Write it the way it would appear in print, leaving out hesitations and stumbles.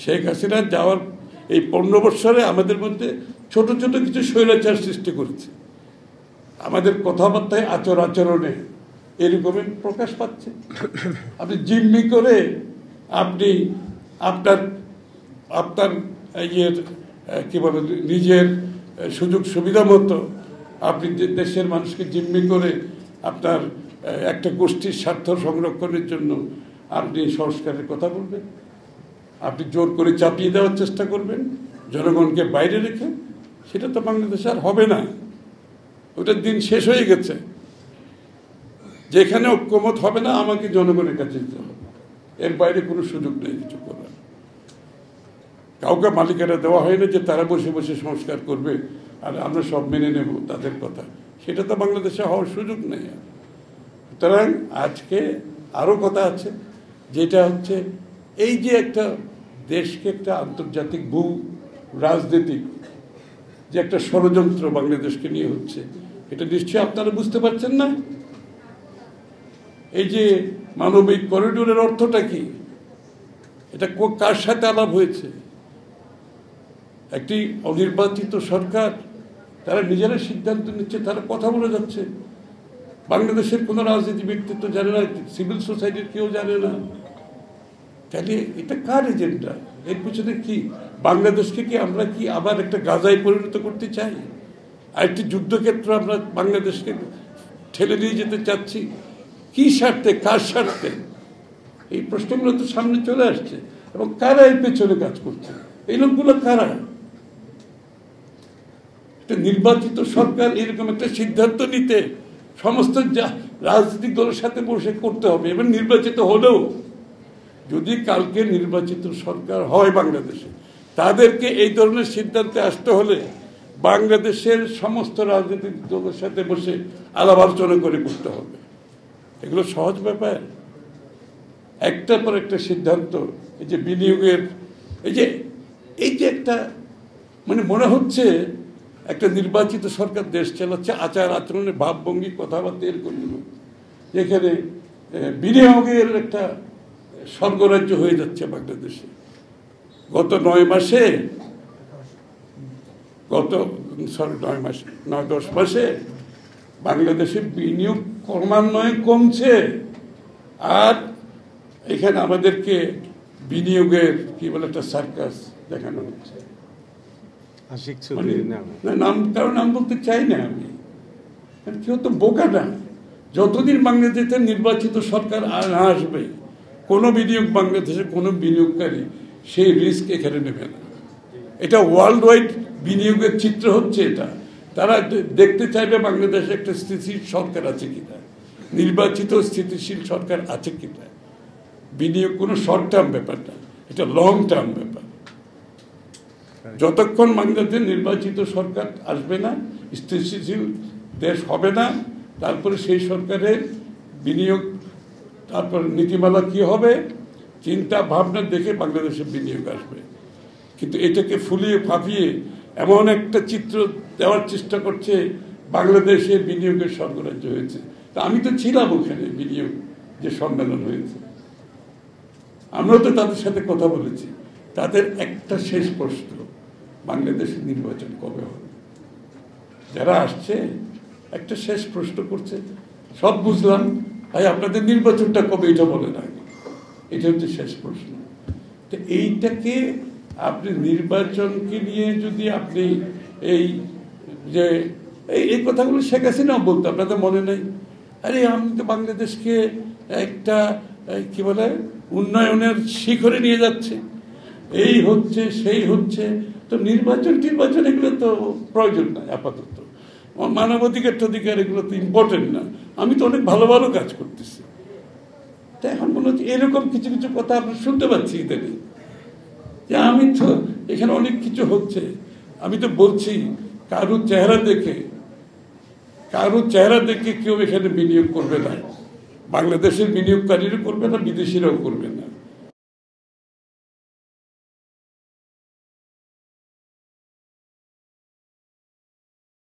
শেখ হাসিনা যাওয়ার এই 15 বছরে আমাদের মধ্যে ছোট ছোট কিছু স্বৈরাচার সৃষ্টি করেছে। আমাদের কথাবার্তায় আচরণে এরকমের প্রকাশ পাচ্ছে। আপনি জিম্মি করে আপনি আপনার আপনার ইয়ের কী বলে নিজের সুযোগ সুবিধা মতো আপনি দেশের মানুষকে জিম্মি করে আপনার একটা গোষ্ঠীর স্বার্থ সংরক্ষণের জন্য আপনি সংস্কারের কথা বলবেন, আপনি জোর করে চাপিয়ে দেওয়ার চেষ্টা করবেন জনগণকে বাইরে রেখে। সেটা তো বাংলাদেশে আর হবে না, ওটার দিন শেষ হয়ে গেছে। যেখানে ঐক্যমত হবে না আমাকে জনগণের কাছে যেতে হবে, এর বাইরে কোনো সুযোগ নেই কিছু করার। কাউকে মালিকানা দেওয়া হয় না যে তারা বসে বসে সংস্কার করবে আর আমরা সব মেনে নেব তাদের কথা, সেটা তো বাংলাদেশে হওয়ার সুযোগ নেই। সুতরাং আজকে আরও কথা আছে, যেটা হচ্ছে এই যে একটা দেশকে একটা আন্তর্জাতিক ভূ রাজনীতিক যে একটা ষড়যন্ত্র বাংলাদেশকে নিয়ে হচ্ছে, এটা নিশ্চয়ই আপনারা বুঝতে পারছেন না। এই যে মানবিক করিডোরের অর্থটা কি, এটা কার সাথে আলাপ হয়েছে? একটি অনির্বাচিত সরকার, তারা নিজেরা সিদ্ধান্ত নিচ্ছে, তারা কথা বলে যাচ্ছে। বাংলাদেশের কোনো রাজনীতি ব্যক্তিত্ব জানে না, সিভিল সোসাইটির কেউ জানে না। তাহলে এটা কার এজেন্ডা? এর পিছনে কি? বাংলাদেশকে কি আমরা কি আবার একটা গাজায় পরিণত করতে চাই? আর একটি যুদ্ধক্ষেত্র আমরা বাংলাদেশকে ঠেলে নিয়ে যেতে চাচ্ছি? কি স্বার্থে, কার স্বার্থে? এই প্রশ্নগুলো তো সামনে চলে আসছে। এবং কারা এর পেছনে কাজ করছে? এই লোকগুলো কারা? একটা নির্বাচিত সরকার এরকম একটা সিদ্ধান্ত নিতে সমস্ত রাজনৈতিক দলের সাথে বসে করতে হবে। এবং নির্বাচিত হলেও যদি কালকে নির্বাচিত সরকার হয় বাংলাদেশে, তাদেরকে এই ধরনের সিদ্ধান্তে আসতে হলে বাংলাদেশের সমস্ত রাজনৈতিক দলের সাথে বসে আলাপ আলোচনা করে করতে হবে। এগুলো সহজ ব্যাপার? একটার পর একটা সিদ্ধান্ত, এই যে বিনিয়োগের, এই যে একটা মানে মনে হচ্ছে একটা নির্বাচিত সরকার দেশ চালাচ্ছে আচার আচরণের ভাবভঙ্গি কথাবার্তা এরকম, যেখানে বিনিয়োগের একটা স্বর্গরাজ্য হয়ে যাচ্ছে বাংলাদেশে। গত 9-10 মাসে বাংলাদেশের বিনিয়োগ ক্রমান্বয়ে কমছে। আর এখানে আমাদেরকে বিনিয়োগের কি বলে একটা সার্কাস দেখানো হচ্ছে। নাম বলতে চাই না আমি, কেউ তো বোকা না। যতদিন বাংলাদেশের নির্বাচিত সরকার না আসবে, কোনো বিনিয়োগ বাংলাদেশের কোনো বিনিয়োগকারী সেই রিস্ক এখানে নেবে না। এটা ওয়ার্ল্ড ওয়াইড বিনিয়োগের চিত্র হচ্ছে এটা। তারা দেখতে চাইবে বাংলাদেশে একটা স্থিতিশীল সরকার আছে কিনা, নির্বাচিত স্থিতিশীল সরকার আছে কিনা। বিনিয়োগ কোনো শর্ট টার্ম ব্যাপার না, এটা লং টার্ম ব্যাপার। যতক্ষণ বাংলাদেশে নির্বাচিত সরকার আসবে না, স্থিতিশীল দেশ হবে না, তারপরে সেই সরকারের বিনিয়োগ, তারপর নীতিমালা কি হবে, চিন্তা ভাবনা দেখে বাংলাদেশে বিনিয়োগ আসবে। কিন্তু এটাকে ফুলিয়ে ফাঁপিয়ে এমন একটা চিত্র দেওয়ার চেষ্টা করছে বাংলাদেশে বিনিয়োগের স্বর্গরাজ্য হয়েছে। তা আমি তো ছিলাম ওখানে, বিনিয়োগ যে সম্মেলন হয়েছে, আমরা তো তাদের সাথে কথা বলেছি। তাদের একটা শেষ প্রশ্ন, বাংলাদেশের নির্বাচন কবে হবে? যারা আসছে একটা শেষ প্রশ্ন করছে। সব বুঝলাম, ভাই আপনাদের নির্বাচনটা কবে এটা বলে না, এটা হচ্ছে শেষ প্রশ্ন। তো এইটাকে আপনি নির্বাচনকে নিয়ে যদি আপনি এই কথাগুলো শেখ হাসিনাও বলতো, আপনাদের মনে নেই? আরে আমি তো বাংলাদেশকে একটা কি বলে উন্নয়নের শিখরে নিয়ে যাচ্ছে, এই হচ্ছে সেই হচ্ছে। তো নির্বাচন এগুলো তো প্রয়োজন নাই আপাতত। মানবাধিকার এগুলো তো ইম্পর্টেন্ট না। আমি তো অনেক ভালো ভালো কাজ করতেছি। তো এখন মনে হচ্ছে এরকম কিছু কিছু কথা আমরা শুনতে পাচ্ছি ইদানিং, যে আমি তো এখানে অনেক কিছু হচ্ছে। আমি তো বলছি কারোর চেহারা দেখে কেউ এখানে বিনিয়োগ করবে না। বাংলাদেশের বিনিয়োগকারীরা করবে না, বিদেশিরাও করবে না।